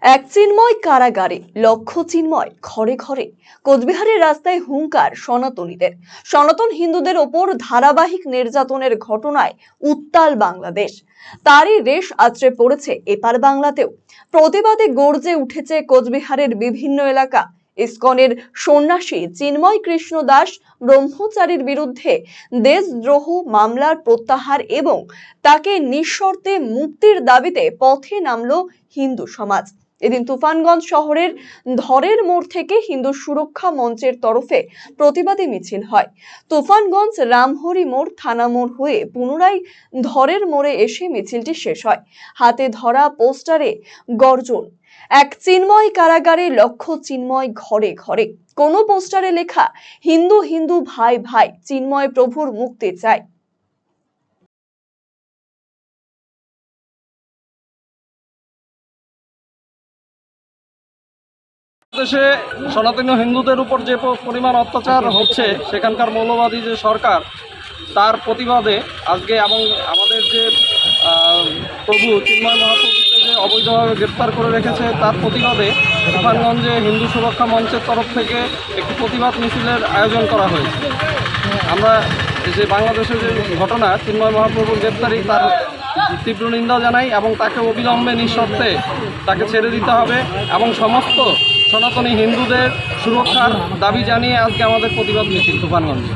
এক চিন্ময় কারাগারে, লক্ষ্য চিন্ময় ঘরে ঘরে। কোচবিহারের রাস্তায় হুঙ্কার সনাতনীদের। সনাতন হিন্দুদের ওপর ধারাবাহিক নির্যাতনের ঘটনায় উত্তাল বাংলাদেশ। তারই রেশ আছড়ে পড়েছে এপার বাংলাতেও। প্রতিবাদে গর্জে উঠেছে কোচবিহারের বিভিন্ন এলাকা। ইসকনের সন্ন্যাসী চিন্ময় কৃষ্ণ দাস ব্রহ্মচারীর বিরুদ্ধে দেশদ্রোহ মামলার প্রত্যাহার এবং তাকে নিঃশর্তে মুক্তির দাবিতে পথে নামলো হিন্দু সমাজ। এদিন তুফানগঞ্জ শহরের ধরের মোড় থেকে হিন্দু সুরক্ষা মঞ্চের তরফে প্রতিবাদী মিছিল হয়। তুফানগঞ্জ রামহরি মোড় থানা মোড় হয়ে পুনরায় ধরের মোড়ে এসে মিছিলটি শেষ হয়। হাতে ধরা পোস্টারে গর্জন, এক চিন্ময় কারাগারে, লক্ষ্য চিন্ময় ঘরে ঘরে। কোন পোস্টারে লেখা, হিন্দু হিন্দু ভাই ভাই, চিন্ময় প্রভুর মুক্তি চাই। দেশে সনাতনী হিন্দুদের উপর যে পরিমাণ অত্যাচার হচ্ছে, সেখানকার মৌলবাদী যে সরকার, তার প্রতিবাদে আজকে এবং আমাদের যে প্রভু চিন্ময় মহাপ্রভুকে যে অবৈধভাবে গ্রেপ্তার করে রেখেছে, তার প্রতিবাদে তুফানগঞ্জে হিন্দু সুরক্ষা মঞ্চের তরফ থেকে একটি প্রতিবাদ মিছিলের আয়োজন করা হয়েছে। আমরা যে বাংলাদেশের যে ঘটনা, চিন্ময় মহাপ্রভুর গ্রেপ্তারি, তার তীব্র নিন্দা জানাই এবং তাকে অবিলম্বে নিঃশর্তে তাকে ছেড়ে দিতে হবে এবং সমস্ত সনাতনী হিন্দুদের সুরক্ষার দাবি জানিয়ে আজকে আমাদের প্রতিবাদ মিছিল তুফানগঞ্জে।